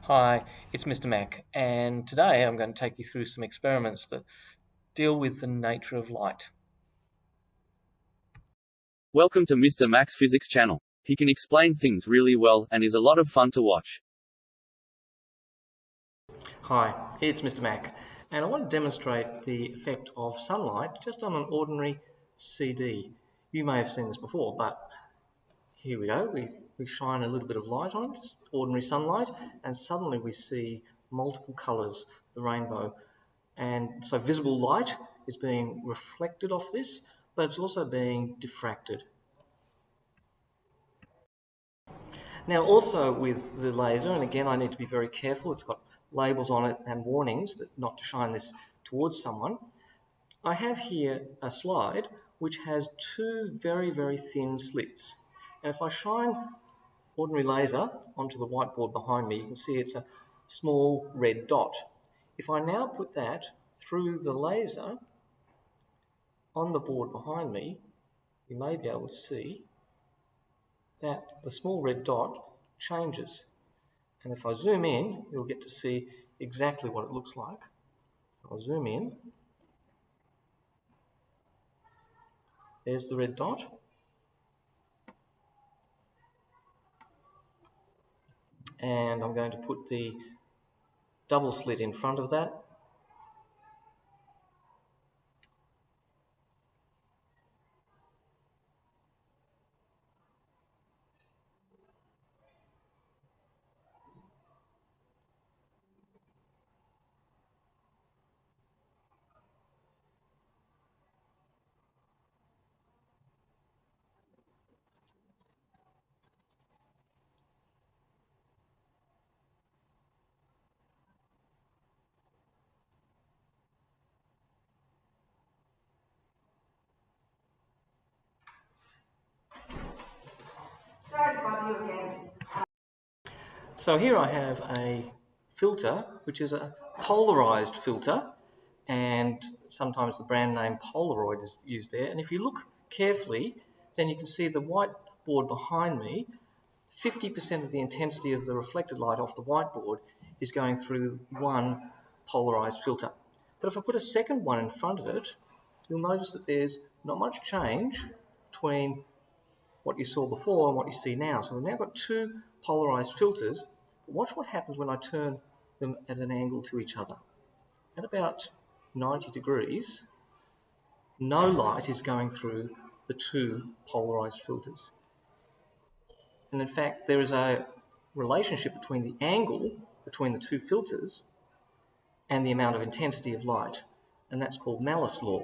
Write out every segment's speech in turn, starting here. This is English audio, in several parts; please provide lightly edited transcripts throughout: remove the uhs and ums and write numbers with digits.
Hi, it's Mr. Mac, and today I'm going to take you through some experiments that deal with the nature of light. Welcome to Mr. Mac's Physics channel. He can explain things really well and is a lot of fun to watch. Hi, it's Mr. Mac, and I want to demonstrate the effect of sunlight just on an ordinary CD. You may have seen this before, but here we go. We shine a little bit of light on it, just ordinary sunlight, and suddenly we see multiple colours, the rainbow. And so visible light is being reflected off this, but it's also being diffracted. Now also with the laser, and again I need to be very careful, it's got labels on it and warnings that not to shine this towards someone. I have here a slide which has two very, very thin slits. And if I shine ordinary laser onto the whiteboard behind me, you can see it's a small red dot. If I now put that through the laser on the board behind me, you may be able to see that the small red dot changes. And if I zoom in, you'll get to see exactly what it looks like. So I'll zoom in. There's the red dot. And I'm going to put the double slit in front of that. So here I have a filter, which is a polarized filter, and sometimes the brand name Polaroid is used there. And if you look carefully, then you can see the whiteboard behind me, 50% of the intensity of the reflected light off the whiteboard is going through one polarized filter. But if I put a second one in front of it, you'll notice that there's not much change between what you saw before and what you see now. So we've now got two polarized filters. But watch what happens when I turn them at an angle to each other. At about 90 degrees, no light is going through the two polarized filters. And in fact, there is a relationship between the angle between the two filters and the amount of intensity of light, and that's called Malus Law.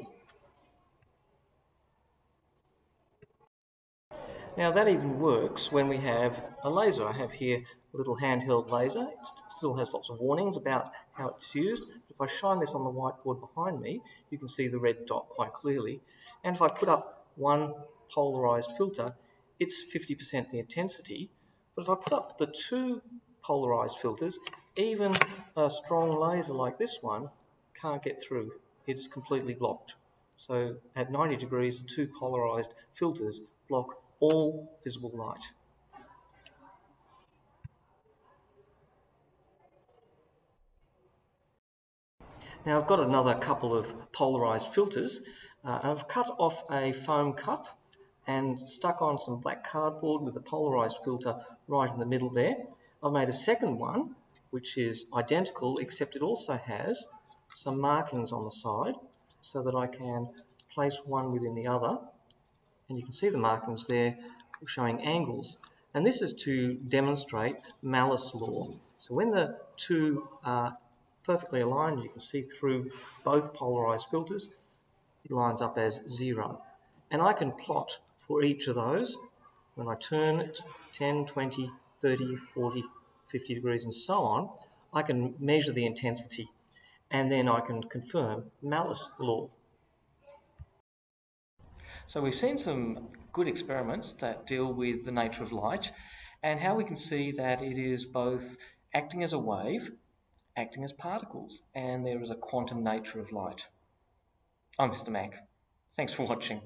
Now that even works when we have a laser. I have here a little handheld laser. It still has lots of warnings about how it's used. If I shine this on the whiteboard behind me, you can see the red dot quite clearly. And if I put up one polarized filter, it's 50% the intensity. But if I put up the two polarized filters, even a strong laser like this one can't get through. It is completely blocked. So at 90 degrees, the two polarized filters block all visible light. Now I've got another couple of polarized filters. I've cut off a foam cup and stuck on some black cardboard with a polarized filter right in the middle there. I've made a second one which is identical, except it also has some markings on the side so that I can place one within the other. And you can see the markings there showing angles. And this is to demonstrate Malus Law. So when the two are perfectly aligned, you can see through both polarized filters, it lines up as 0. And I can plot for each of those when I turn it 10, 20, 30, 40, 50 degrees and so on. I can measure the intensity and then I can confirm Malus Law. So we've seen some good experiments that deal with the nature of light and how we can see that it is both acting as a wave, acting as particles, and there is a quantum nature of light. I'm Mr. Mac. Thanks for watching.